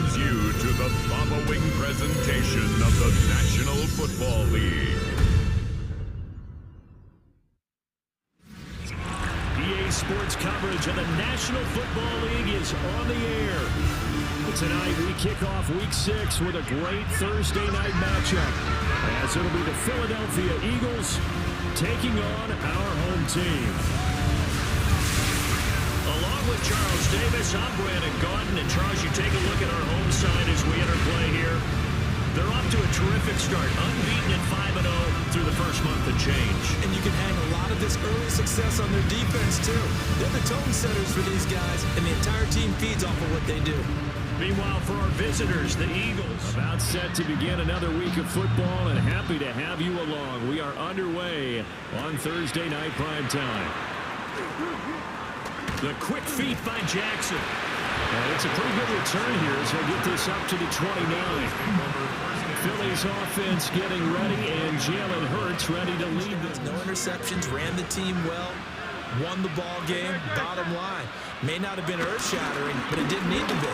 welcomes you to the following presentation of the National Football League. EA Sports coverage of the National Football League is on the air. Tonight we kick off Week 6 with a great Thursday night matchup, as it'll be the Philadelphia Eagles taking on our home team. Along with Charles Davis, I'm Brandon Gaudin. And Charles, you take a look at our home side as we enter play here. They're off to a terrific start, unbeaten at 5-0 through the first month of change. And you can hang a lot of this early success on their defense, too. They're the tone setters for these guys, and the entire team feeds off of what they do. Meanwhile, for our visitors, the Eagles, about set to begin another week of football, and happy to have you along. We are underway on Thursday night primetime. The quick feet by Jackson. It's a pretty good return here as he'll get this up to the 29. Philly's offense getting ready, and Jalen Hurts ready to lead them. No interceptions, ran the team well, won the ball game. Bottom line, may not have been earth-shattering, but it didn't need to be.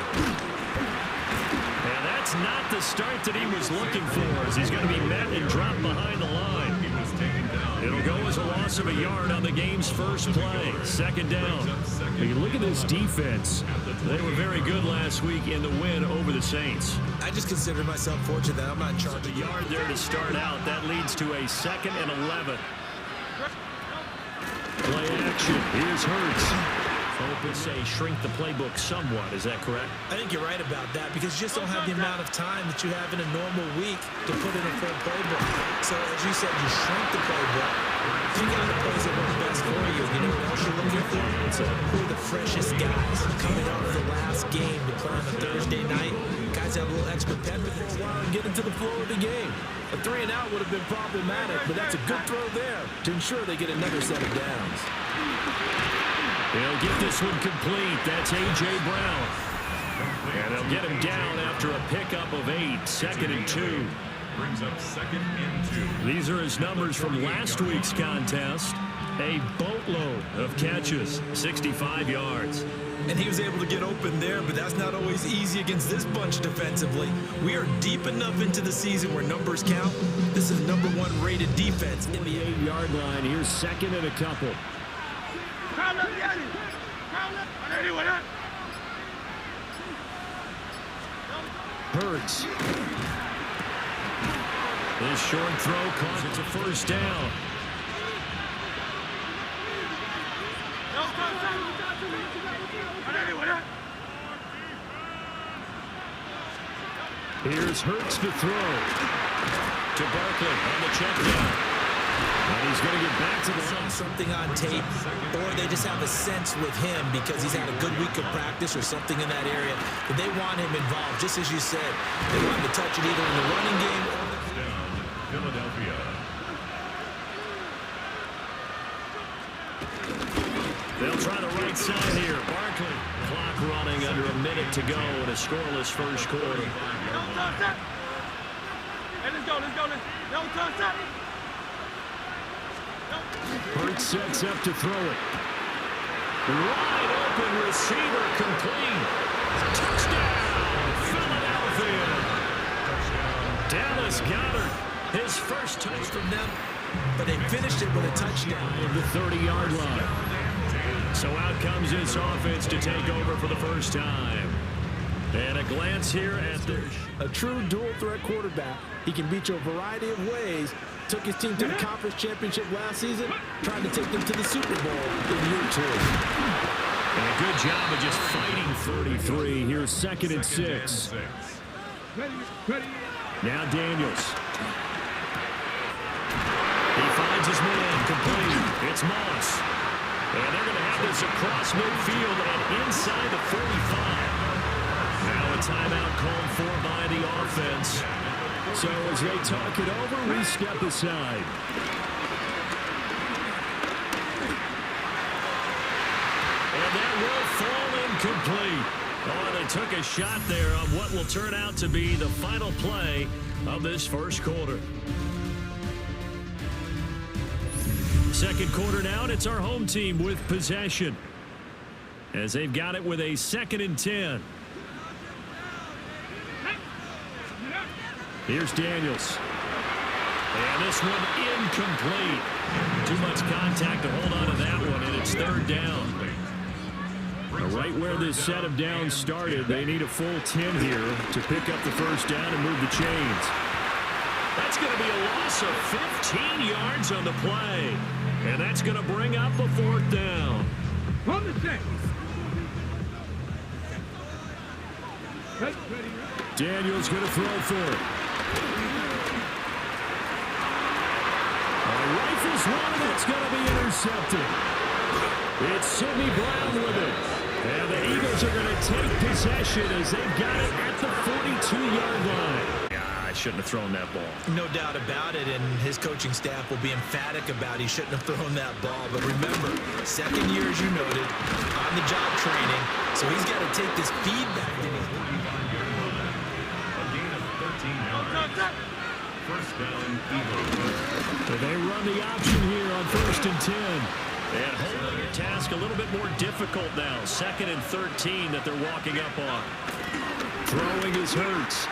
And that's not the start that he was looking for, as he's going to be met and dropped behind the line. It'll go as a loss of a yard on the game's first play. Second down. You look at this defense. They were very good last week in the win over the Saints. I just consider myself fortunate that I'm not in charge. A yard there to start out. That leads to a 2nd and 11. Play action. Here's Hurts. Hope is say shrink the playbook somewhat. Is that correct? I think you're right about that, because you just don't have the amount of time that you have in a normal week to put in a full playbook. So as you said, you shrink the playbook. You got the plays that work best for you. You know what else you're looking for? Who are the freshest guys coming off the last game to play on a Thursday night? Guys have a little extra pep for a while and get into the flow of the game. A 3-and-out would have been problematic, but that's a good throw there to ensure they get another set of downs. They'll get this one complete. That's A.J. Brown. And they'll get him down after a pickup of 8. 2nd and 2. Brings up 2nd and 2. These are his numbers from last week's contest. A boatload of catches, 65 yards. And he was able to get open there, but that's not always easy against this bunch defensively. We are deep enough into the season where numbers count. This is #1 rated defense in the 8-yard line. Here's 2nd and a couple. Hurts. This short throw causes it's a first down. Here's Hurts to throw. To Barkley on the check down. And he's going to get back to the line. Something on tape, or they just have a sense with him because he's had a good week of practice or something in that area. But they want him involved, just as you said. They want him to touch it either in the running game or down, Philadelphia. They'll try the right side here. Barkley. Clock running under a minute to go in a scoreless first quarter. Hey, let's go. Don't touch that. Hurts sets up to throw it. Wide open receiver complete. Touchdown, Philadelphia. Dallas Goedert, his first touch from them, but they finished it with a touchdown at the 30-yard line. So out comes this offense to take over for the first time. And a glance here at a true dual-threat quarterback. He can beat you a variety of ways. Took his team to the conference championship last season, trying to take them to the Super Bowl in year 2. And a good job of just fighting 33. Here's 2nd and 6. Now Daniels. He finds his man complete. It's Moss. And they're going to have this across midfield and inside the 45. Now a timeout called for by the offense. So as they talk it over, we step aside. And that will fall incomplete. Oh, they took a shot there on what will turn out to be the final play of this first quarter. Second quarter now, and it's our home team with possession, as they've got it with a 2nd and 10. Here's Daniels. And this one incomplete. Too much contact to hold on to that one, and it's third down. Right where this set of downs started, they need a full 10 here to pick up the first down and move the chains. That's going to be a loss of 15 yards on the play. And that's going to bring up a fourth down. Run the check. Daniels going to throw for it. Rifles one, and it's going to be intercepted. It's Sidney Brown with it. And the Eagles are going to take possession as they've got it at the 42-yard line. I shouldn't have thrown that ball. No doubt about it, and his coaching staff will be emphatic about he shouldn't have thrown that ball. But remember, second year, as you noted, on-the-job training, so he's got to take this feedback. First down, Eagles. So they run the option here on 1st and 10. And holding your task a little bit more difficult now. 2nd and 13 that they're walking up on. Throwing is Hurts.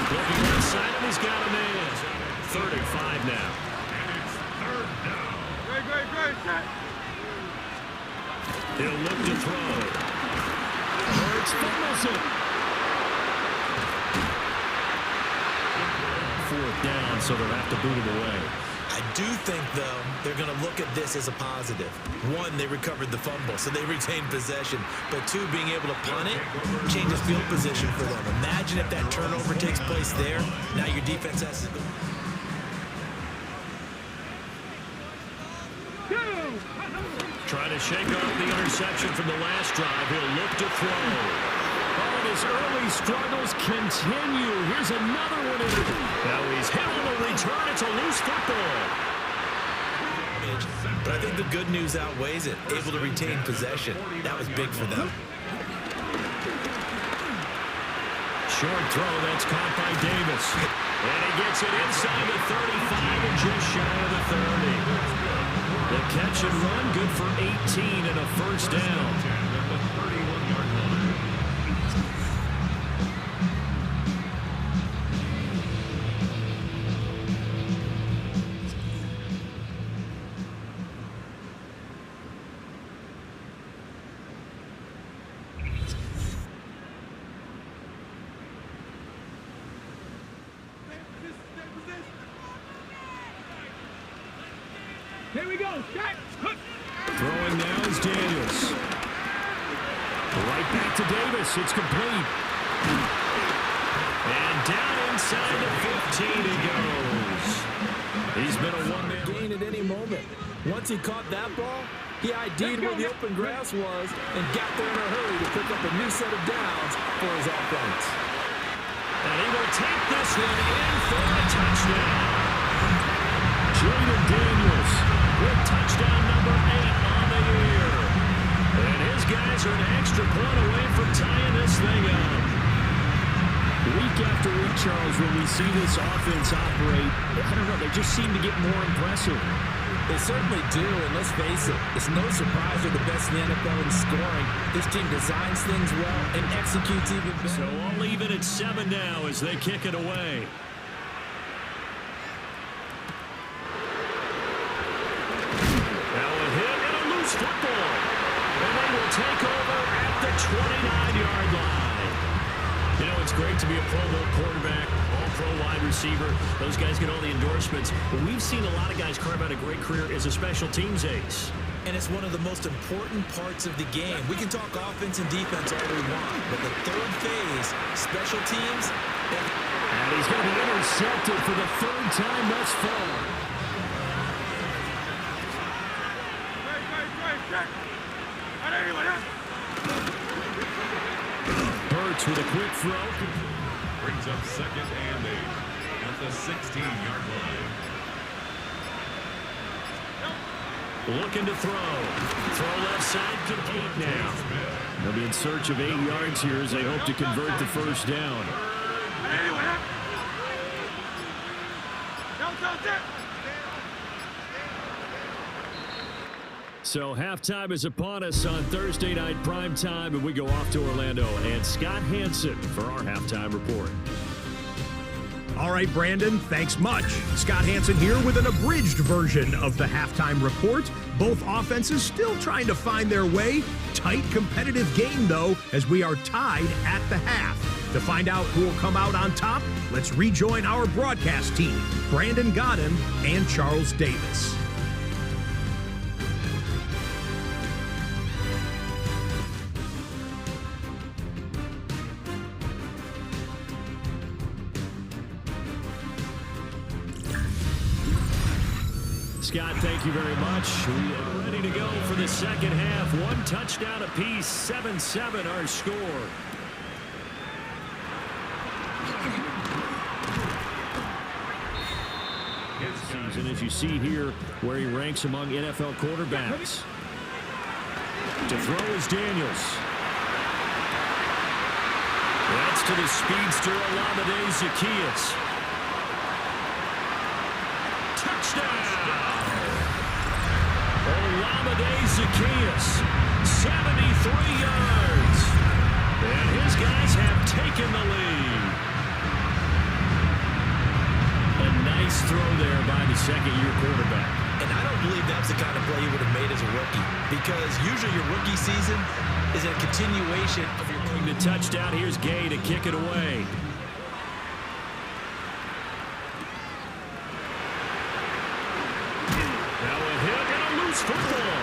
Looking inside him, he's got a man. 3rd and 5 now. And it's third down. Great, set. He'll look to throw. Hurts fumbles it. 4th down, so they'll have to boot it away. I do think, though, they're going to look at this as a positive. One, they recovered the fumble, so they retained possession. But two, being able to punt it changes field position for them. Imagine if that turnover takes place there. Now your defense has to go. Trying to shake off the interception from the last drive. He'll look to throw. Oh, and his early struggles continue. Here's another one in. Now he's hit on the return. It's a loose football. But I think the good news outweighs it. Able to retain possession. That was big for them. Short throw, that's caught by Davis. And he gets it inside the 35 and just shy of the 30. The catch and run, good for 18 and a first down. Here we go. Shot. Throwing now is Daniels. Right back to Davis. It's complete. And down inside the 15 he goes. He's been a one-man Gain at any moment. Once he caught that ball, he ID'd where the open grass was and got there in a hurry to pick up a new set of downs for his offense. And he will take this one in for a touchdown. Jaden Daniels with touchdown number 8 on the year. And his guys are an extra point away from tying this thing up. Week after week, Charles, when we see this offense operate, I don't know, they just seem to get more impressive. They certainly do, and let's face it, it's no surprise they're the best in the NFL in scoring. This team designs things well and executes even better. So I'll leave it at 7 now as they kick it away. Football, and they will take over at the 29-yard line. You know, it's great to be a Pro Bowl quarterback, all-pro wide receiver. Those guys get all the endorsements. But we've seen a lot of guys carve out a great career as a special teams ace. And it's one of the most important parts of the game. We can talk offense and defense all we want, but the third phase, special teams. And he's going to be intercepted for the 3rd time thus far. Hurts with a quick throw. Brings up 2nd and 8 at the 16-yard line. Looking to throw. Throw left side, complete now. They'll be in search of 8 yards here as they hope to convert the first down. So halftime is upon us on Thursday night primetime, and we go off to Orlando. And Scott Hansen for our halftime report. All right, Brandon, thanks much. Scott Hansen here with an abridged version of the halftime report. Both offenses still trying to find their way. Tight, competitive game, though, as we are tied at the half. To find out who will come out on top, let's rejoin our broadcast team, Brandon Godden and Charles Davis. Scott, thank you very much. We are ready to go for the second half. One touchdown apiece, 7-7 our score. Season, as you see here, where he ranks among NFL quarterbacks. To throw is Daniels. That's to the speedster, Olamide Zaccheaus. Touchdown! Olamide Zaccheaus, 73 yards. And his guys have taken the lead. A nice throw there by the second-year quarterback. And I don't believe that's the kind of play he would have made as a rookie, because usually your rookie season is a continuation of your going to touchdown. Here's Gay to kick it away. Now a hit and a loose football.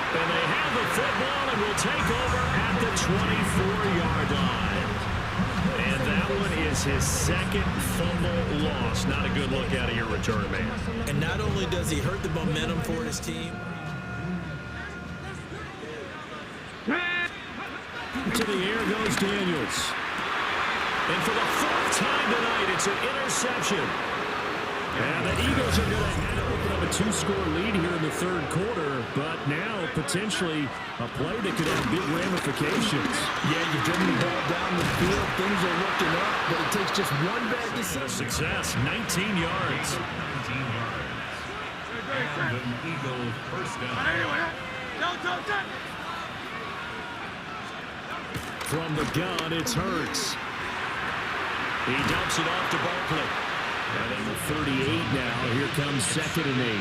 And they have the football and will take over at the 24-yard line. And that one is his second fumble loss. Not a good look out of your return man. And not only does he hurt the momentum for his team. To the air goes Daniels. And for the fourth time tonight, it's an interception. And the Eagles are going to open up a two-score lead here in the third quarter, but now potentially a play that could have big ramifications. Yeah, you've driven the ball down the field. Things are looking up, but it takes just one bad decision. Success, 19 yards. And an Eagle first down. From the gun, it's Hurts. He dumps it off to Barkley. And at the 38 now, here comes 2nd and 8.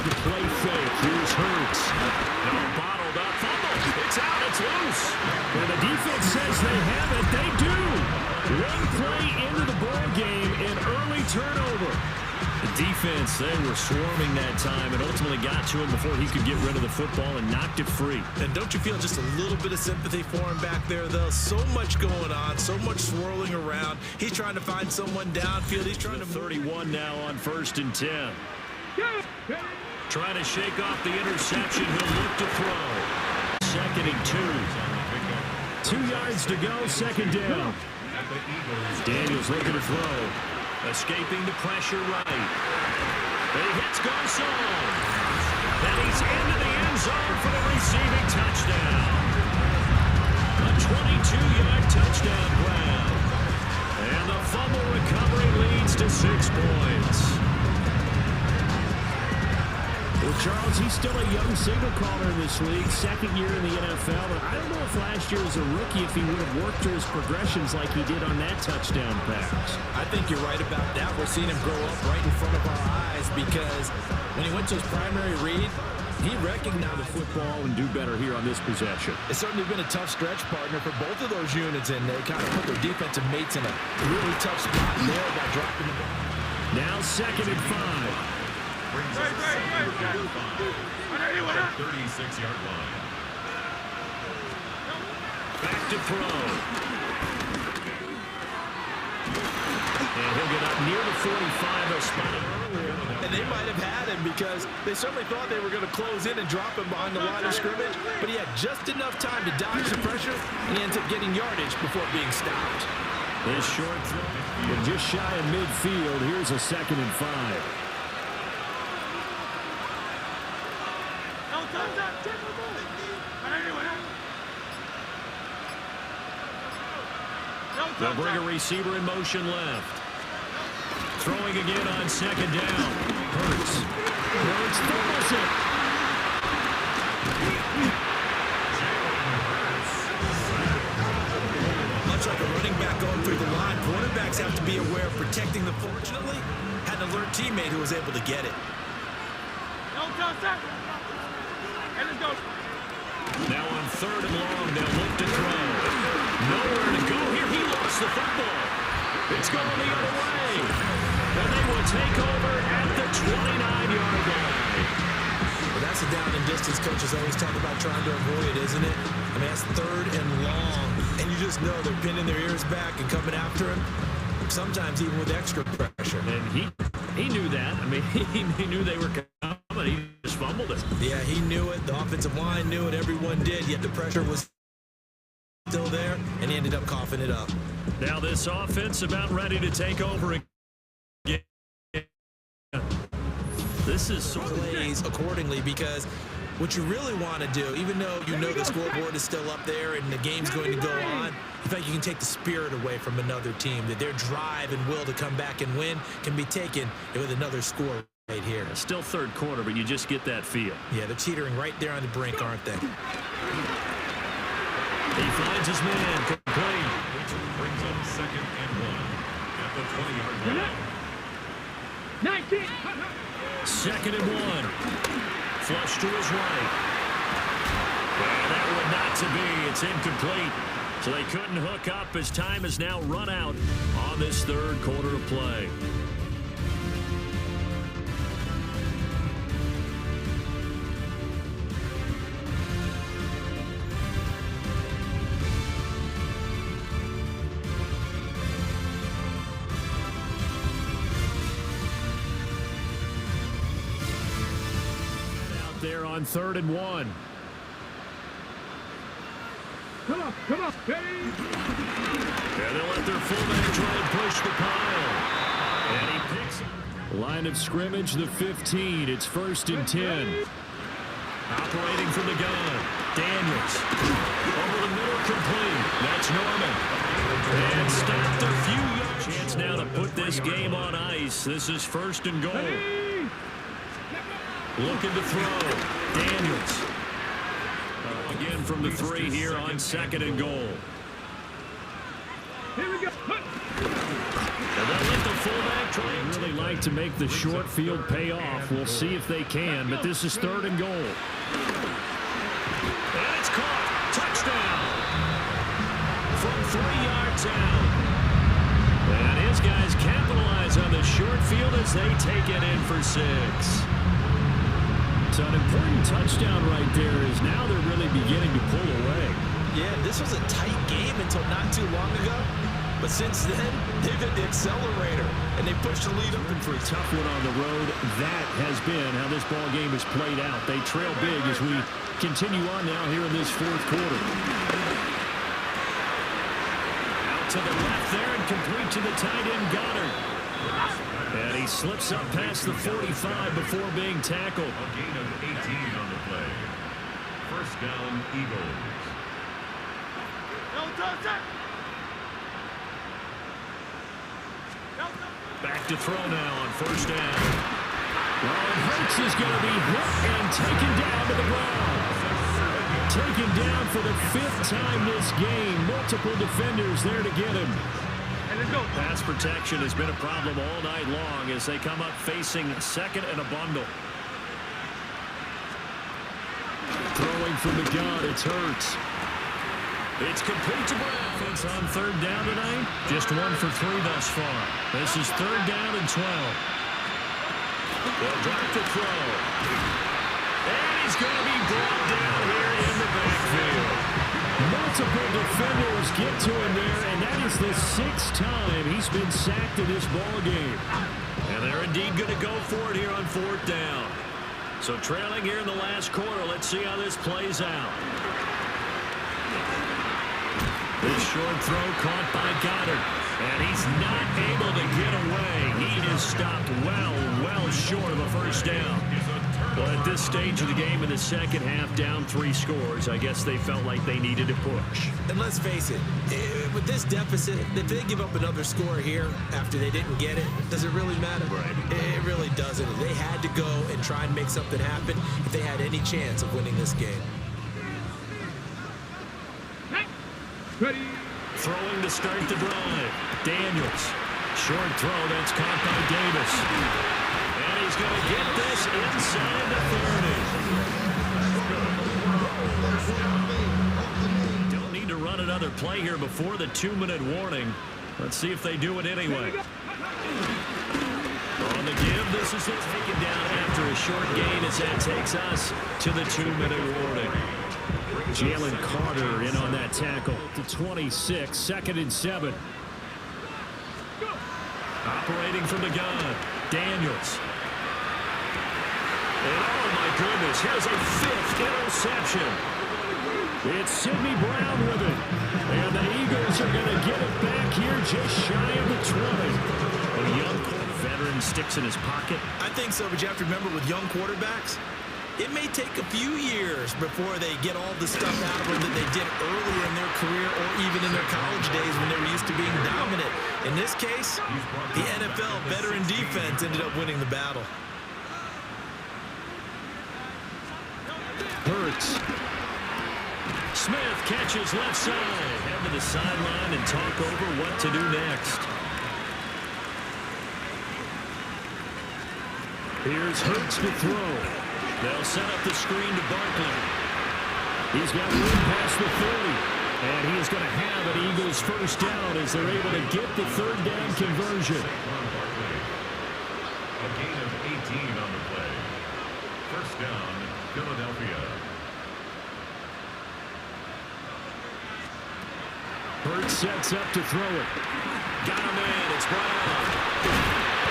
The play fake. Here's Hurts. Now bottled up. Fumble. It's out. It's loose. And the defense says they have it. They do. One play into the ball game, an early turnover. The defense, they were swarming that time and ultimately got to him before he could get rid of the football and knocked it free. And don't you feel just a little bit of sympathy for him back there, though? So much going on, so much swirling around. He's trying to find someone downfield. He's trying to 31 now on 1st and 10. Trying to shake off the interception. He'll look to throw. 2nd and 2. 2 yards to go, 2nd down. Daniels looking to throw. Escaping the pressure right. He hits Garcon. And he's into the end zone for the receiving touchdown. A 22-yard touchdown grab. And the fumble recovery leads to 6 points. Well, Charles, he's still a young signal caller in this league, 2nd year in the NFL. But I don't know if last year as a rookie, if he would have worked through his progressions like he did on that touchdown pass. I think you're right about that. We're seeing him grow up right in front of our eyes, because when he went to his primary read, he recognized the football and do better here on this possession. It's certainly been a tough stretch, partner, for both of those units, and they kind of put their defensive mates in a really tough spot there by dropping the ball. Now 2nd and 5. Brings us to 36-yard line. Back to throw. And he'll get up near the 45, a spot earlier. And they might have had him, because they certainly thought they were going to close in and drop him behind the line of scrimmage, but he had just enough time to dodge the pressure, and he ends up getting yardage before being stopped. This short throw, just shy of midfield. Here's a 2nd and 5. They'll bring a receiver in motion left. Throwing again on 2nd down. Hurts. Hurts fumbles it. expecting the fortunately, had an alert teammate who was able to get it. Don't touch that. And let's go. Now on 3rd and long, they'll look to throw. Nowhere to go here. He lost the football. It's going the other way. And they will take over at the 29-yard line. Well, that's a down and distance coaches always talk about trying to avoid, isn't it? I mean, that's 3rd and long. And you just know they're pinning their ears back and coming after him, sometimes even with extra pressure. And he knew that. I mean, he knew they were coming. He just fumbled it. Yeah, he knew it. The offensive line knew it. Everyone did, yet the pressure was still there, and he ended up coughing it up. Now this offense about ready to take over again. This is sort of plays accordingly, because what you really want to do, even though you know the scoreboard is still up there and the game's going to go on, you think you can take the spirit away from another team, that their drive and will to come back and win can be taken with another score right here. Still 3rd quarter, but you just get that feel. Yeah, they're teetering right there on the brink, aren't they? He finds his man, complete. Which brings up 2nd and 1 at the 20-yard line. 19. 2nd and 1. Flush to his right. And that one not to be. It's incomplete. So they couldn't hook up as time has now run out on this 3rd quarter of play. There on 3rd and 1. Come on, ready? And they'll let their fullback try and push the pile. And he picks up. Line of scrimmage, the 15. It's 1st and 10. Operating from the gun. Daniels. Over the middle, complete. That's Norman. And stopped a few yards. Chance now to put this game on ice. This is 1st and goal. Looking to throw. Daniels. Again from the 3 here on 2nd and goal. Here we go. And they'll let the fullback try. They really like to make the short field pay off. We'll see if they can, but this is 3rd and goal. And it's caught. Touchdown. From 3 yards out. And his guys capitalize on the short field as they take it in for 6. So an important touchdown right there is now they're really beginning to pull away. Yeah, this was a tight game until not too long ago. But since then, they've hit the accelerator, and they pushed the lead up. For a tough one on the road, that has been how this ball game has played out. They trail big as we continue on now here in this 4th quarter. Out to the left there and complete to the tight end, Goddard. And he slips up past the 45 before being tackled. A gain of 18 on the play. 1st down, Eagles. Don't touch that. Back to throw now on 1st down. Well, Hurts is going to be hit and taken down to the ground. Taken down for the 5th time this game. Multiple defenders there to get him. Pass protection has been a problem all night long as they come up facing 2nd and a bundle. Throwing from the gun, it's Hurts. It's complete to Brown. It's on 3rd down tonight. Just 1 for 3 thus far. This is 3rd down and 12. They'll drop the throw. And he's going to be brought down here in the backfield. Multiple defenders get to him there, and that is the 6th time he's been sacked in this ball game. And they're indeed going to go for it here on 4th down. So trailing here in the last quarter, let's see how this plays out. This short throw caught by Goddard, and he's not able to get away. He is stopped well short of a 1st down. Well, at this stage of the game in the 2nd half, down 3 scores, I guess they felt like they needed to push. And let's face it, with this deficit, if they give up another score here after they didn't get it, does it really matter? Right. It really doesn't. They had to go and try and make something happen if they had any chance of winning this game. Ready. Throwing to start the drive. Daniels. Short throw, that's caught by Davis. And he's going to get this inside the 30. Don't need to run another play here before the 2-minute warning. Let's see if they do it anyway. On the give, this is it. Taken down after a short gain as that takes us to the 2-minute warning. Jalen Carter in on that tackle to 26, 2nd and 7. Operating from the gun, Daniels. And oh my goodness, here's a 5th interception. It's Sidney Brown with it. And the Eagles are going to get it back here just shy of the 20. A young veteran sticks in his pocket. I think so, but you have to remember with young quarterbacks, it may take a few years before they get all the stuff out of them that they did earlier in their career or even in their college days when they were used to being dominant. In this case, the NFL veteran defense ended up winning the battle. Hurts. Smith catches left side. Head to the sideline and talk over what to do next. Here's Hurts to throw. They'll set up the screen to Barkley. He's got room past the 30. And he is going to have an Eagles first down as they're able to get the 3rd down conversion. A gain of 18 on the play. First down, Philadelphia. Hurts sets up to throw it. Got him in. It's Brown.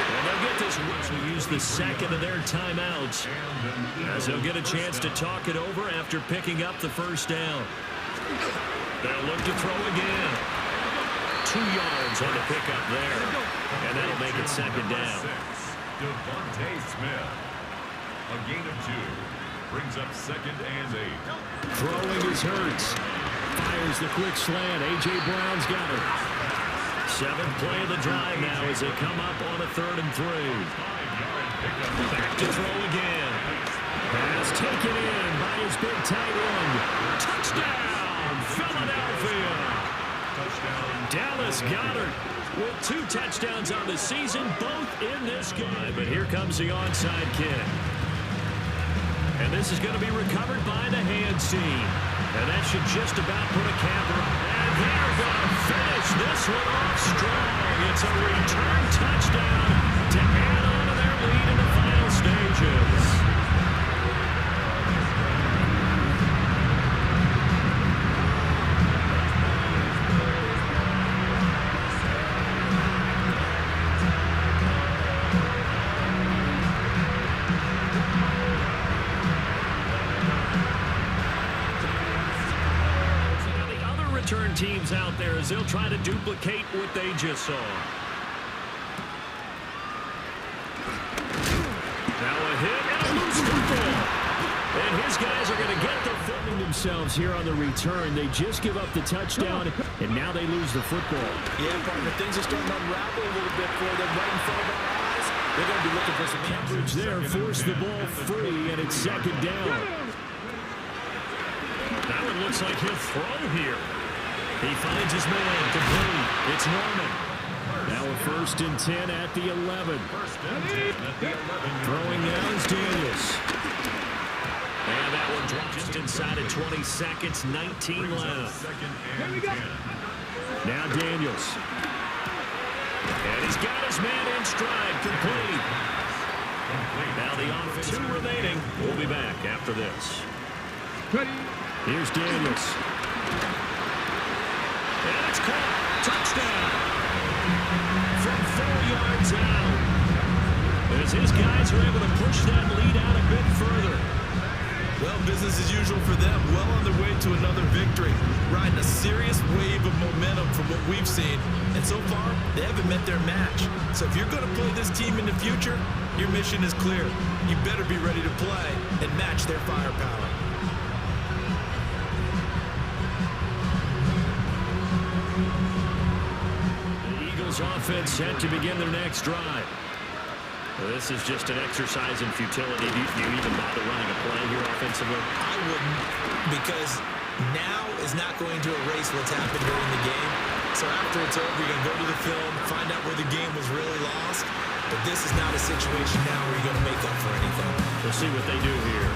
And they'll get this. Will use the 2nd of their timeouts as they'll get a chance to talk it over after picking up the first down. They'll look to throw again. 2 yards on the pickup there. And that'll make it 2nd down. Devontae Smith. A gain of 2. Brings up 2nd and 8. Throwing is Hurts. Fires the quick slant. A.J. Brown's got it. 7th play of the drive now as they come up on a 3rd and 3. Back to throw again. Pass taken in by his big tight end. Touchdown, Philadelphia. Touchdown, Dallas Goedert with 2 touchdowns on the season, both in this game. But here comes the onside kick. And this is going to be recovered by the hands team. And that should just about put a capper on. And they're going to finish this one off strong. It's a return touchdown to add on to their lead in the final stages. Teams out there as they'll try to duplicate what they just saw. Now a hit and a loose football. And his guys are going to get the filming themselves here on the return. They just give up the touchdown, and now they lose the football. Yeah, partner, things are starting to unravel a little bit for them right in front of our eyes. They're going to be looking for some coverage there. Force the ball free, and it's 2nd down. That one looks like he'll throw here. He finds his man, complete. It's Norman. Now a 1st and 10 at the 11. Throwing now is Daniels. And that one dropped just inside of 20 seconds, 19 left. Now Daniels. And he's got his man in stride, complete. Now the off 2 remaining. We'll be back after this. Here's Daniels. And it's caught. Touchdown. From 4 yards out. As his guys are able to push that lead out a bit further. Well, business as usual for them. Well on their way to another victory. Riding a serious wave of momentum from what we've seen. And so far, they haven't met their match. So if you're going to play this team in the future, your mission is clear. You better be ready to play and match their firepower. Offense set to begin their next drive. Well, this is just an exercise in futility. Do you even bother running a play here offensively? I wouldn't, because now is not going to erase what's happened during the game. So after it's over, you're going to go to the film, find out where the game was really lost. But this is not a situation now where you're going to make up for anything. We'll see what they do here.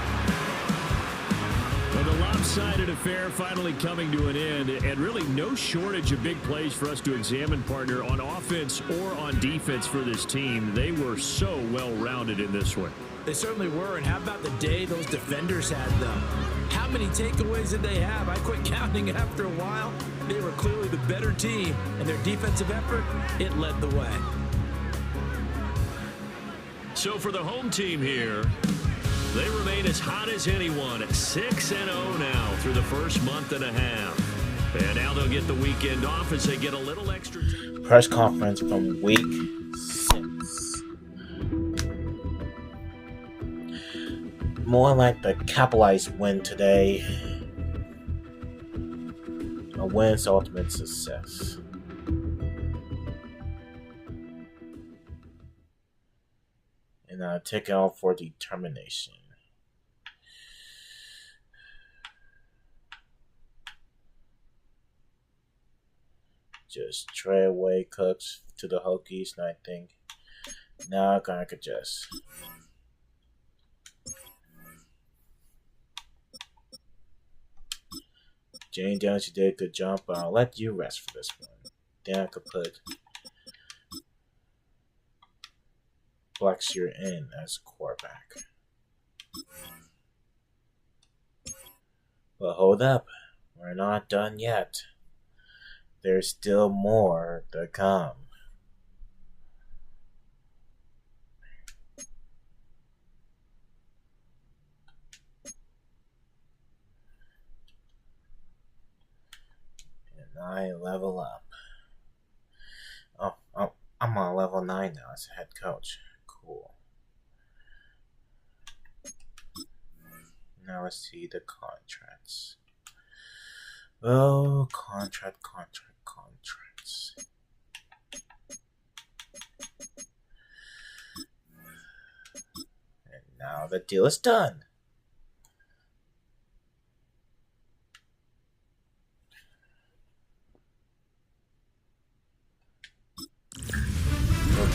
Well, the lopsided affair finally coming to an end, and really no shortage of big plays for us to examine, partner, on offense or on defense for this team. They were so well-rounded in this one. They certainly were, and how about the day those defenders had them? How many takeaways did they have? I quit counting after a while. They were clearly the better team, and their defensive effort, it led the way. So for the home team here, they remain as hot as anyone at 6-0 now through the first month and a half. And now they'll get the weekend off as they get a little extra time. Press conference from week 6. More like the capitalized win today. A win's ultimate success. And take out for determination. Just trade away Cooks to the Hokies, and I think now I could just Jane Jones, you did a good job, but I'll let you rest for this one. Then I could put Blackshear in as quarterback. But hold up, we're not done yet. There's still more to come. And I level up. Oh, I'm on level 9 now as a head coach. Cool. Now let's see the contracts. Oh, contracts. And now the deal is done.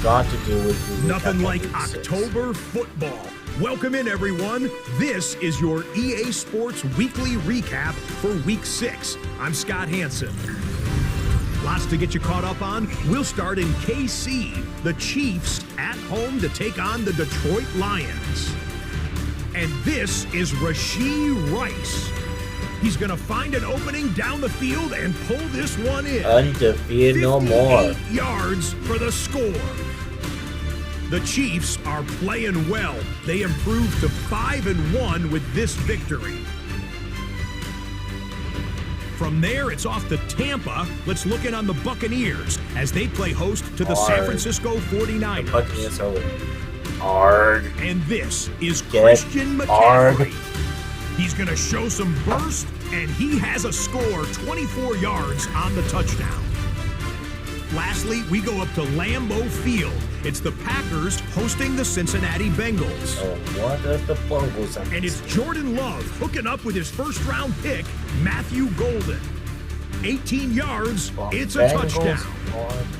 Got to do with nothing like October football. Welcome in, everyone. This is your EA Sports Weekly Recap for Week 6. I'm Scott Hansen. Lots to get you caught up on. We'll start in KC. The Chiefs at home to take on the Detroit Lions. And this is Rashee Rice. He's going to find an opening down the field and pull this one in. Undefeated no more. 58 yards for the score. The Chiefs are playing well. They improved to 5-1 with this victory. From there, it's off to Tampa. Let's look in on the Buccaneers as they play host to the San Francisco 49ers. The Buccaneers over. Arg. And this is Christian McCaffrey. He's going to show some burst, and he has a score, 24 yards on the touchdown. Lastly, we go up to Lambeau Field. It's the Packers hosting the Cincinnati Bengals. Oh, what does the Bengals have? And it's Jordan Love hooking up with his first-round pick, Matthew Golden. 18 yards, it's a touchdown.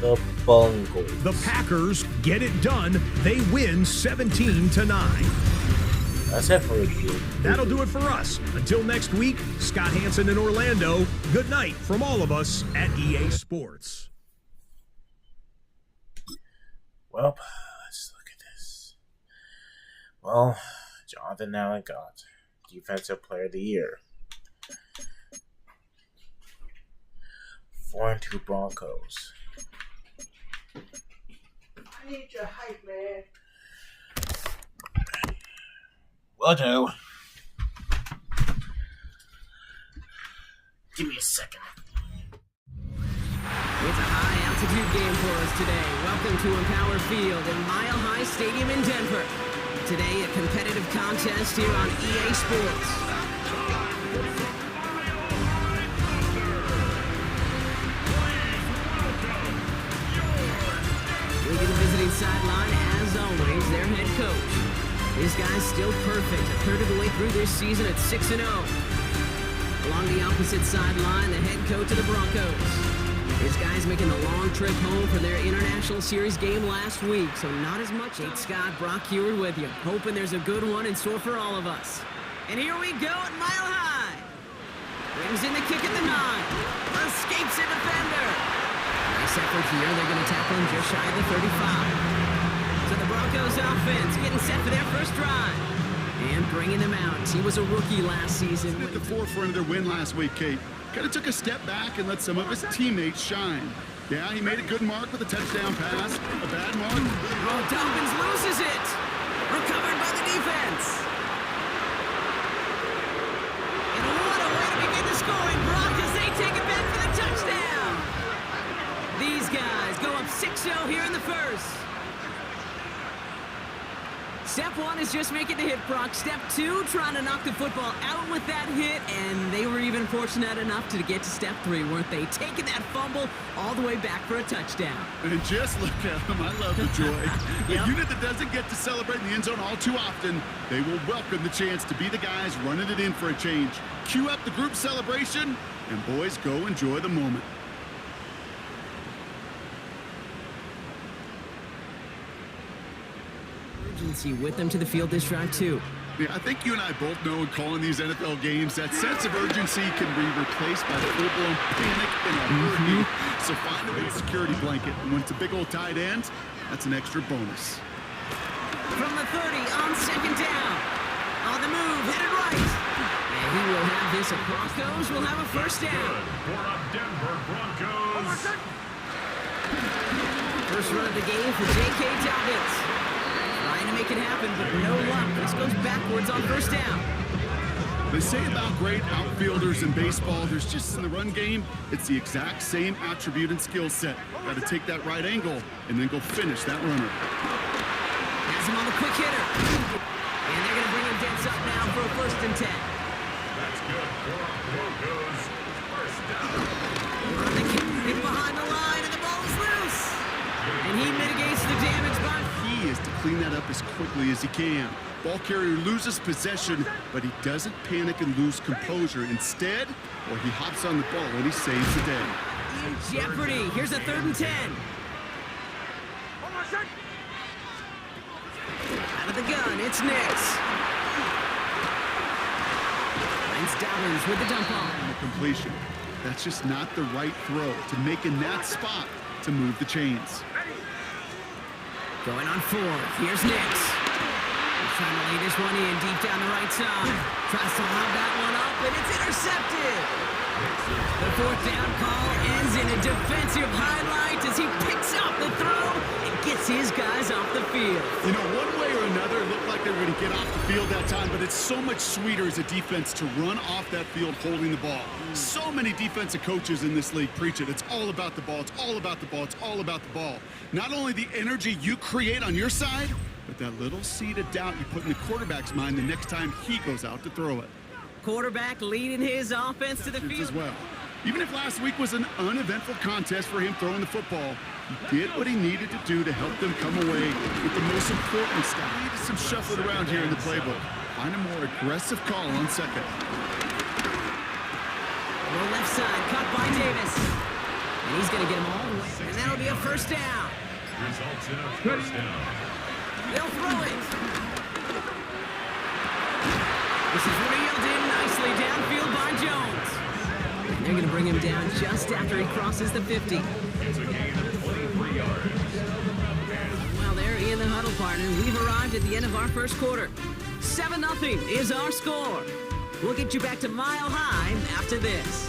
The Bengals. The Packers get it done. They win 17-9. That's it for you. That'll do it for us. Until next week, Scott Hansen in Orlando. Good night from all of us at EA Sports. Well, let's look at this. Well, Jonathan Allen got Defensive Player of the Year. 4-2 Broncos. I need your hype, man. Will do. Give me a second. It's a high-altitude game for us today. Welcome to Empower Field in Mile High Stadium in Denver. Today, a competitive contest here on EA Sports. We get a visiting sideline, as always, their head coach. This guy's still perfect, a third of the way through this season at 6-0. Along the opposite sideline, the head coach of the Broncos. His guys making the long trip home for their International Series game last week, so not as much. Nate Scott, Brock Heward with you, hoping there's a good one in store for all of us. And here we go at Mile High. Brings in the kick at the 9. Escapes a defender. Nice effort here. They're going to tackle him just shy of the 35. So the Broncos offense getting set for their first drive. And bringing them out. He was a rookie last season. At the forefront of their win last week, Kate. Kind of took a step back and let some of his teammates shine. Yeah, he made a good mark with a touchdown pass. A bad mark. Oh, Dobbins loses it. Recovered by the defense. And what a way to begin the scoring, Brock, as they take it back for the touchdown. These guys go up 6-0 here in the first. Step 1 is just making the hit, Brock. Step 2, trying to knock the football out with that hit, and they were even fortunate enough to get to step 3, weren't they? Taking that fumble all the way back for a touchdown. And just look at them. I love the joy. A unit that doesn't get to celebrate in the end zone all too often, they will welcome the chance to be the guys running it in for a change. Cue up the group celebration, and boys, go enjoy the moment. With them to the field this drive, too. Yeah, I think you and I both know in calling these NFL games that sense of urgency can be replaced by full-blown panic in a hurry. So find a way to security blanket. And when it's a big old tight end, that's an extra bonus. From the 30 on second down. On the move, headed right. And he will have this. Broncos will have a first down. For the Denver Broncos. First run of the game for J.K. Dobbins. Trying to make it happen, but no luck. This goes backwards on first down. They say about great outfielders in baseball, there's just in the run game, it's the exact same attribute and skill set. Got to take that right angle and then go finish that runner. Has him on the quick hitter. And they're going to bring him Dents up now for a 1st and 10. That's good for Broncos. First down. On the kick, in behind the line, and the ball is loose. And he mitigates the damage by... He is to clean that up as quickly as he can. Ball carrier loses possession, but he doesn't panic and lose composure. Instead, he hops on the ball and he saves the day. In jeopardy. Here's a 3rd and 10. Out of the gun, it's Nix. Finds Dobbins with the dump off. Completion. That's just not the right throw to make in that spot to move the chains. Going on 4. Here's Nix. He's trying to lay this one in deep down the right side. Tries to lob that one up, and it's intercepted. The 4th down call ends in a defensive highlight as he picks up the throw and gets his guys off the field. You know, one way or another, it looked like they were going to get off the field that time, but it's so much sweeter as a defense to run off that field holding the ball. So many defensive coaches in this league preach it. It's all about the ball. It's all about the ball. It's all about the ball. Not only the energy you create on your side, but that little seed of doubt you put in the quarterback's mind the next time he goes out to throw it. Quarterback leading his offense to the field. As well. Even if last week was an uneventful contest for him throwing the football, he did what he needed to do to help them come away with the most important stuff. He needed some shuffling around here in the playbook. Find a more aggressive call on second. The left side, cut by Davis. And he's going to get him all the way. And that'll be a first down. Results in a first down. They'll throw it. This is reeled in nicely downfield by Jones. And they're going to bring him down just after he crosses the 50. It's a gain of 23 yards. Well, there in the huddle, partner. We've arrived at the end of our first quarter. 7-0 is our score. We'll get you back to Mile High after this.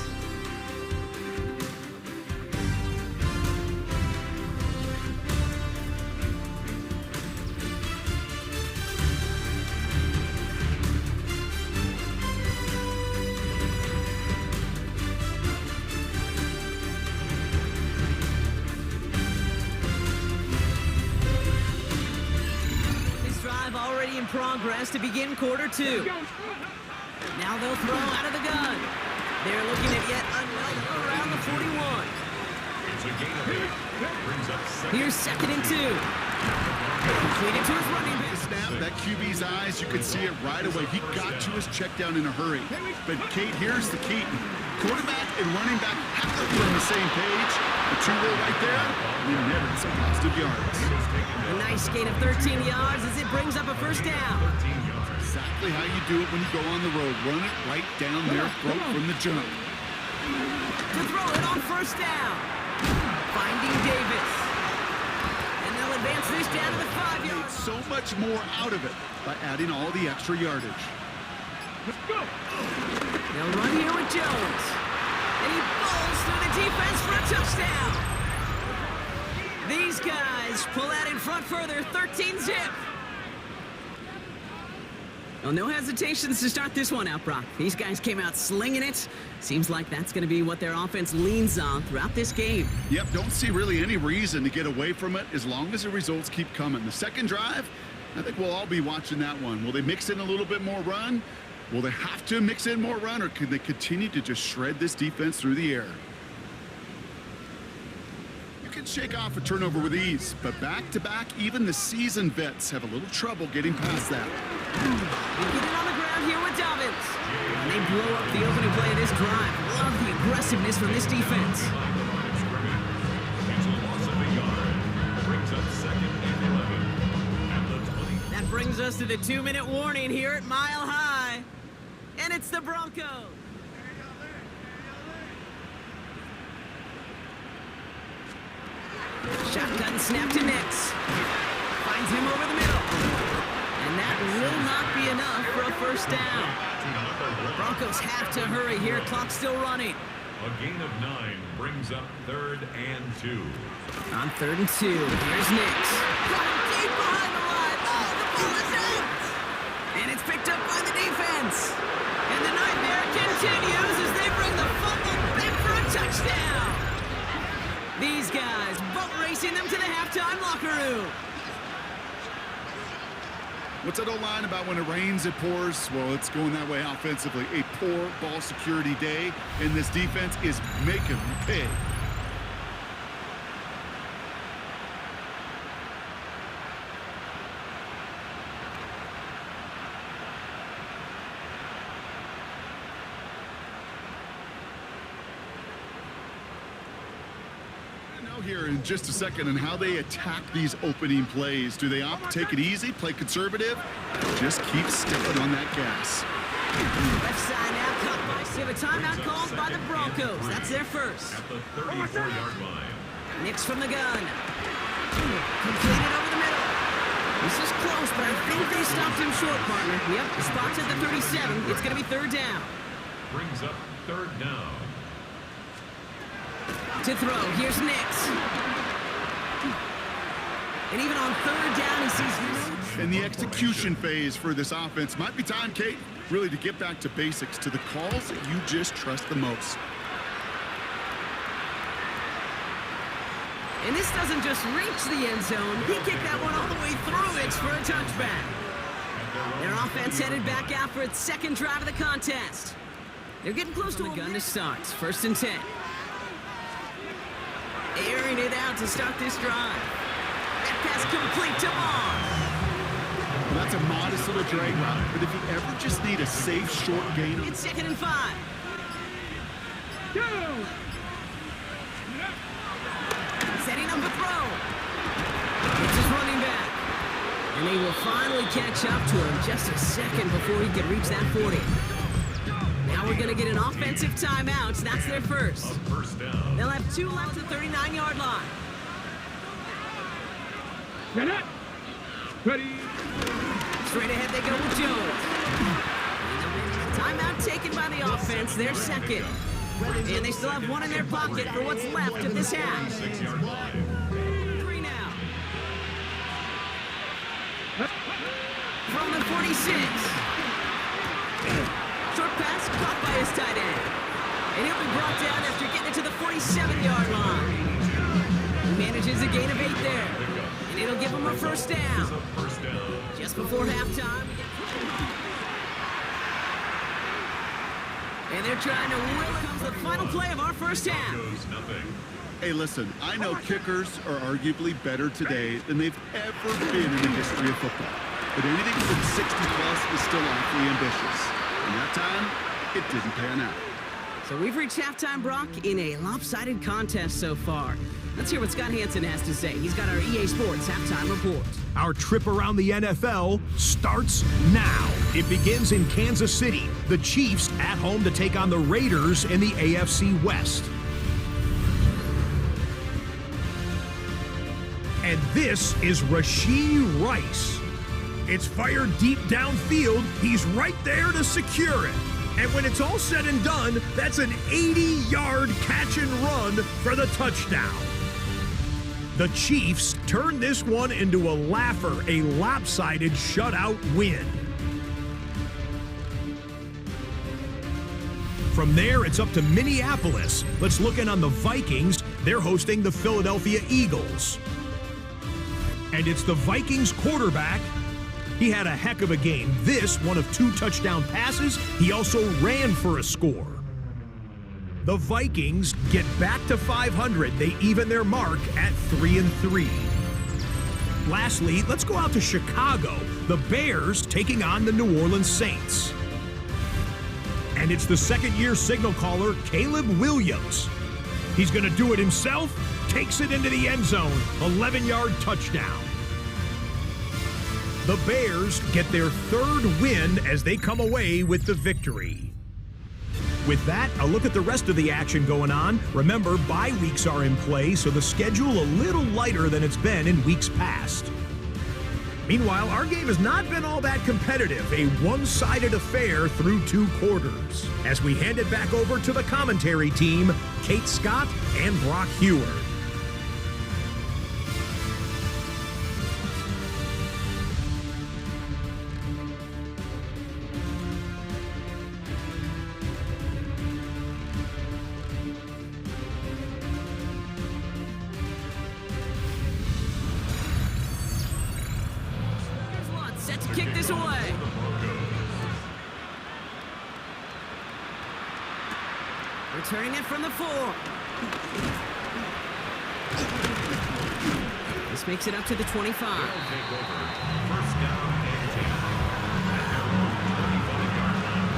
Progress to begin quarter 2. Now they'll throw out of the gun. They're looking at yet another around the 41. It's a gain of 8. Brings up second. Here's 2nd and 2. Completed to his running back. Snap, that QB's eyes, you could see it right away. He got to his check down in a hurry. But Kate, here's the key. Quarterback and running back have to be on the same page. The two-roll right there, you never some positive yards. A nice gain of 13 yards as it brings up a first down. Exactly how you do it when you go on the road. Run it right down their throat from the jump. To throw it on first down. Finding Davis. And they'll advance this down to the 5 yards. So much more out of it by adding all the extra yardage. Let's go. They'll run here with Jones. And he bowls through the defense for a touchdown. These guys pull out in front further, 13-zip. Well, no hesitations to start this one out, Brock. These guys came out slinging it. Seems like that's going to be what their offense leans on throughout this game. Yep, don't see really any reason to get away from it as long as the results keep coming. The second drive, I think we'll all be watching that one. Will they mix in a little bit more run? Will they have to mix in more run, or can they continue to just shred this defense through the air? You can shake off a turnover with ease, but back-to-back, even the seasoned vets have a little trouble getting past that. They get it on the ground here with Dobbins. And they blow up the opening play of this drive. Love the aggressiveness from this defense. That brings us to the 2-minute warning here at Mile High. And it's the Broncos. Shotgun snap to Nix. Finds him over the middle. And that will not be enough for a first down. The Broncos have to hurry here. Clock's still running. A gain of 9 brings up 3rd and 2. On 3rd and 2, here's Nix. Got him deep behind the line. Oh, the ball is out. And it's picked up by the defense. And the nightmare continues as they bring the fumble back for a touchdown. These guys boat racing them to the halftime locker room. What's that old line about when it rains, it pours? Well, it's going that way offensively. A poor ball security day, and this defense is making them pay. Here in just a second and how they attack these opening plays. Do they opt to take it easy, play conservative, just keep stepping on that gas? Left side now caught by. So a timeout called by the Broncos. That's their first. At the 34-yard line. Nix from the gun. Completed over the middle. This is close, but I think they stopped him short, partner. Yep, the spot's at the 37. It's going to be 3rd down. Brings up 3rd down. To throw, here's Nix. And even on 3rd down, he sees in the execution phase for this offense. Might be time, Kate, really to get back to basics, to the calls that you just trust the most. And this doesn't just reach the end zone. He kicked that one all the way through it for a touchback. Their offense headed back out for its 2nd drive of the contest. They're getting close to a gun to start. 1st and 10. Airing it out to start this drive. That pass complete to Moss. Well, that's a modest little drag route, but if you ever just need a safe short gain. It's 2nd and 5. Setting up a throw. It's his running back. And they will finally catch up to him just a second before he can reach that 40. Now we're going to get an offensive timeout. That's their first. First down. They'll have 2 left at the 39-yard line. Ready. Straight ahead they go with Jones. Timeout taken by the offense. Their second. And they still have 1 in their pocket for what's left of this half. 6-yard line. 3 now. From the 46. Short pass caught by his tight end. And he'll be brought down after getting it to the 47-yard line. He manages a gain of 8 there. And it'll give him a first down. Just before halftime. And they're trying to will it. Comes the final play of our first half. Hey, listen, I know kickers are arguably better today than they've ever been in the history of football. But anything from 60+ is still awfully ambitious. And that time, it didn't pan out. So we've reached halftime, Brock, in a lopsided contest so far. Let's hear what Scott Hansen has to say. He's got our EA Sports halftime report. Our trip around the NFL starts now. It begins in Kansas City. The Chiefs at home to take on the Raiders in the AFC West. And this is Rashee Rice. It's fired deep downfield. He's right there to secure it. And when it's all said and done, that's an 80-yard catch and run for the touchdown. The Chiefs turn this one into a laugher, a lopsided shutout win. From there, it's up to Minneapolis. Let's look in on the Vikings. They're hosting the Philadelphia Eagles. And it's the Vikings quarterback. He had a heck of a game. This, one of 2 touchdown passes. He also ran for a score. The Vikings get back to 500. They even their mark at 3-3. Lastly, let's go out to Chicago. The Bears taking on the New Orleans Saints. And it's the second-year signal caller, Caleb Williams. He's going to do it himself, takes it into the end zone, 11-yard touchdown. The Bears get their 3rd win as they come away with the victory. With that, a look at the rest of the action going on. Remember, bye weeks are in play, so the schedule a little lighter than it's been in weeks past. Meanwhile, our game has not been all that competitive, a one-sided affair through 2 quarters. As we hand it back over to the commentary team, Kate Scott and Brock Heward. Set to kick this away. Returning it from the 4. This makes it up to the 25. First down and 10. At their own 35-yard line.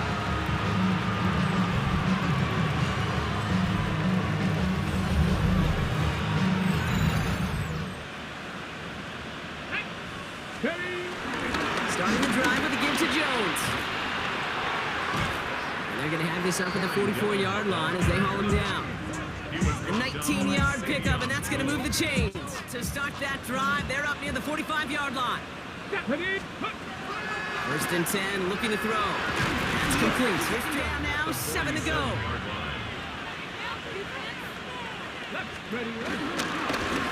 Starting the drive with a give to Jones. And they're going to have this up at the 44-yard line as they haul him down. A 19-yard pickup, and that's going to move the chains. To start that drive, they're up near the 45-yard line. First and 10, looking to throw. That's complete. First down now, 7 to go.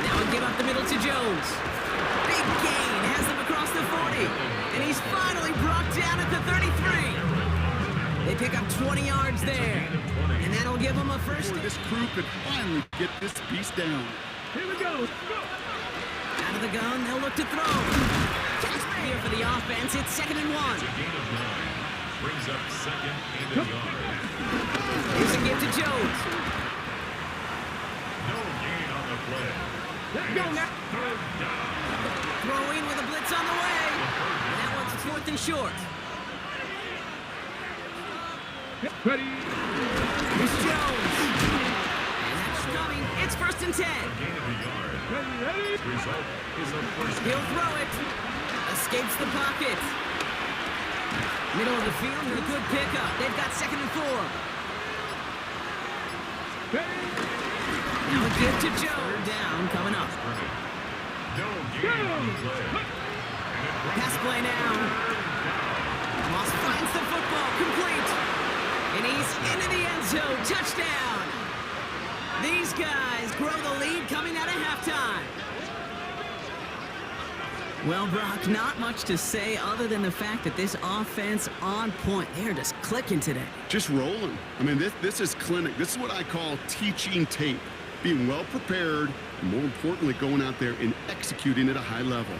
Now a give up the middle to Jones. Big gain, has them across the 40. And he's finally brought down at the 33. They pick up 20 yards there. And that'll give them a first. This crew could finally get this beast down. Here we go. Out of the gun, they'll look to throw. Here for the offense, it's 2nd and 1. It's a gain of 9. Brings up 2nd and a yard. Here's a give to Jones. No gain on the play. Let's go now. 3rd down. Throwing with a blitz on the way. And that one's 4th and short. Ready. Here's Jones. And that's coming. It's 1st and 10. Gain of a yard. Ready. Result is a first He'll down. throw it. Escapes the pocket. Middle of the field with a good pickup. They've got 2nd and 4. Now a give to Joe. 3rd down coming up. No gain on the play. Pass play now. Moss finds the football, complete. And he's into the end zone. Touchdown. These guys grow the lead coming out of halftime. Well, Brock, not much to say other than the fact that this offense on point. They're just clicking today. Just rolling. I mean, this is clinic. This is what I call teaching tape. Being well prepared, and more importantly, going out there and executing at a high level.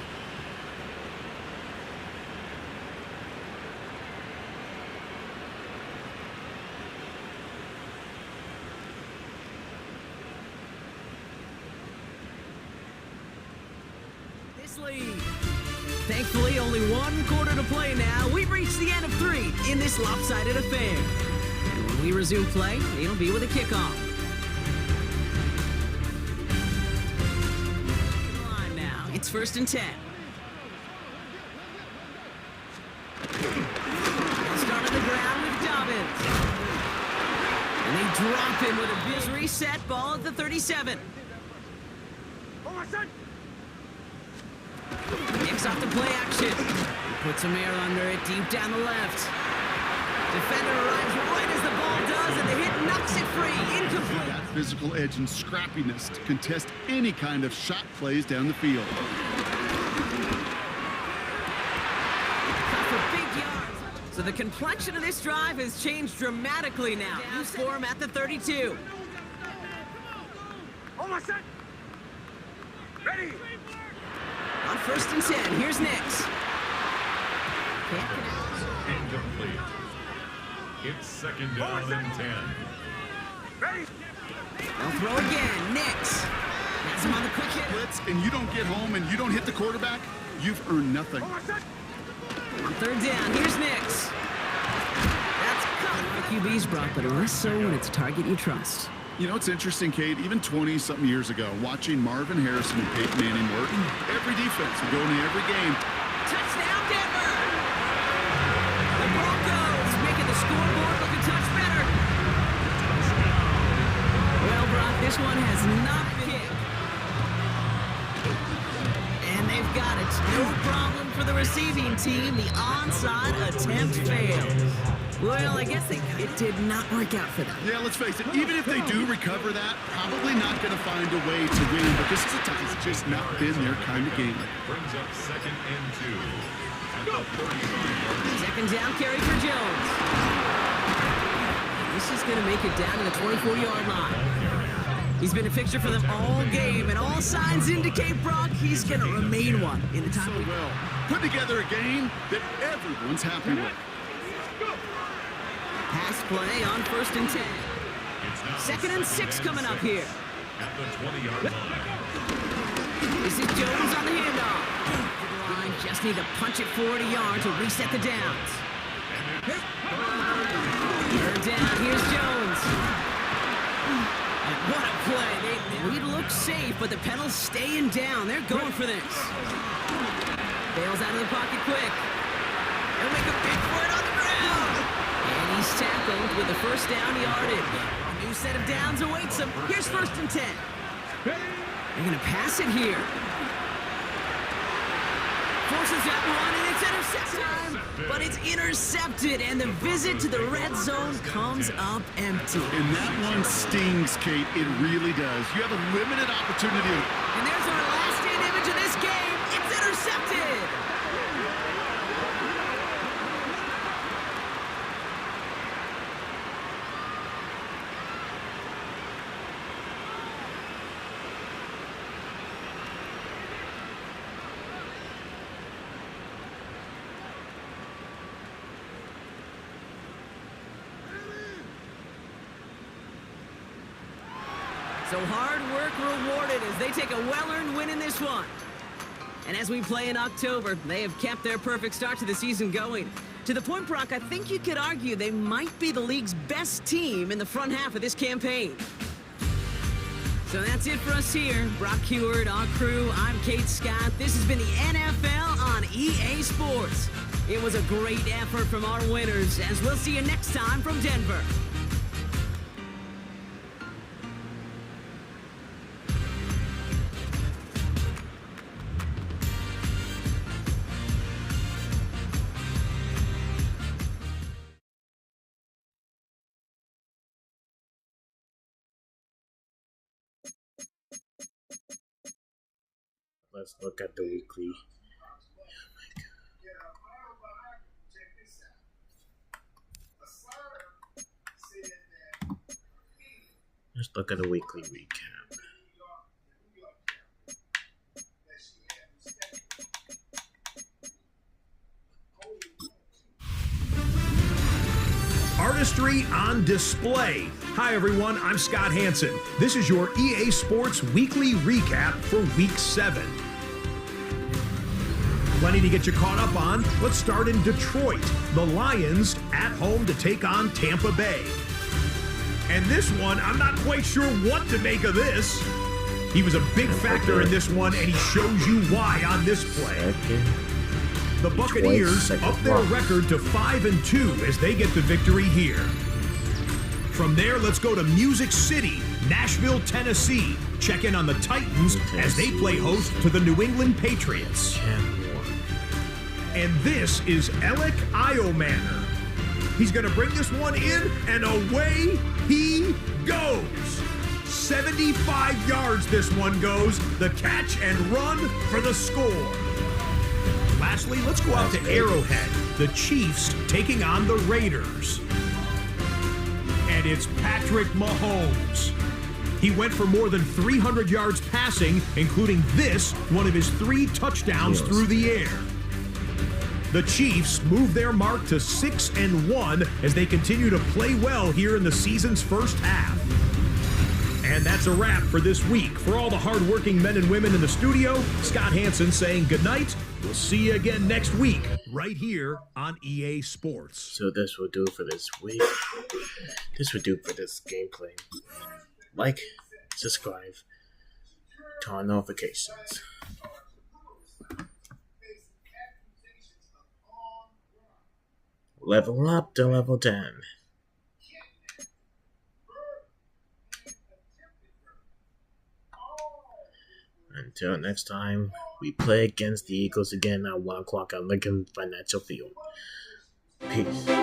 lead. Thankfully, only one quarter to play now. We've reached the end of 3 in this lopsided affair. And when we resume play, it'll be with a kickoff. Line now. It's 1st and 10. Start on the ground with Dobbins. And they drop him with a big reset ball at the 37. Kicks off the play action. Puts some air under it deep down the left. Defender arrives right as the ball does, and the hit knocks it free. Incomplete. That physical edge and scrappiness to contest any kind of shot plays down the field. For big yards. So the complexion of this drive has changed dramatically now. New for him at the 32. Almost set. Ready. On 1st and 10, here's Nix. Incomplete. It's 2nd down and 10. Ready. They'll throw again. Nix. Has him on the quick hit. Blitz, and you don't get home and you don't hit the quarterback, you've earned nothing. On 3rd down, here's Nix. That's cut. The QB's brought, but less so when it's a target you trust. You know, it's interesting, Kate, even 20-something years ago, watching Marvin Harrison and Peyton Manning work, every defense would go into every game. Touchdown, Denver! The Broncos making the scoreboard look a touch better. Well, Brock, this one has not been kicked. And they've got it. No problem for the receiving team. The onside attempt failed. Well, I guess it did not work out for them. Yeah, let's face it, even if they do recover that, probably not going to find a way to win, but this is a it's just not been their kind of game. Brings up 2nd and 2 at the 39. 2nd down carry for Jones. This is going to make it down to the 24-yard line. He's been a fixture for them all game, and all signs indicate, Brock, he's going to remain one in the time. So well, put together a game that everyone's happy with. Pass play on 1st and 10. 2nd and 6 coming up here. At the 20-yard line. This is Jones on the handoff. The line just need to punch it 40 yards to reset the downs. 3rd down, here's Jones. And what a play. They look safe, but the Pedals staying down. They're going for this. Bails out of the pocket quick. They'll make a big play on the ground. And he's tackled with the 1st down yardage. A new set of downs awaits him. Here's 1st and 10. They're going to pass it here. Forces that one, and it's intercepted. But it's intercepted, and the visit to the red zone comes up empty. And that one stings, Kate. It really does. You have a limited opportunity. And there's our last-stand image of this game. It's intercepted. So hard work rewarded as they take a well-earned win in this one. And as we play in October, they have kept their perfect start to the season going. To the point, Brock, I think you could argue they might be the league's best team in the front half of this campaign. So that's it for us here. Brock Heward, our crew, I'm Kate Scott. This has been the NFL on EA Sports. It was a great effort from our winners, as we'll see you next time from Denver. Let's look at the weekly. Let's look at the weekly recap. Artistry on display. Hi everyone, I'm Scott Hansen. This is your EA Sports Weekly Recap for Week 7. Plenty to get you caught up on. Let's start in Detroit. The Lions at home to take on Tampa Bay. And this one, I'm not quite sure what to make of this. He was a big factor in this one, and he shows you why on this play. The Buccaneers up their record to 5-2 as they get the victory here. From there, let's go to Music City, Nashville, Tennessee. Check in on the Titans as they play host to the New England Patriots. And this is Alec Iomanner. He's going to bring this one in, and away he goes. 75 yards this one goes. The catch and run for the score. Lastly, let's go out to Arrowhead. The Chiefs taking on the Raiders. And it's Patrick Mahomes. He went for more than 300 yards passing, including this, one of his 3 touchdowns through the air. The Chiefs move their mark to 6-1 as they continue to play well here in the season's first half. And that's a wrap for this week. For all the hardworking men and women in the studio, Scott Hansen saying goodnight. We'll see you again next week, right here on EA Sports. So this will do for this week. This will do for this gameplay. Like, subscribe, turn on notifications. Level up to level 10. Until next time, we play against the Eagles again at 1 o'clock at Lincoln Financial Field. Peace.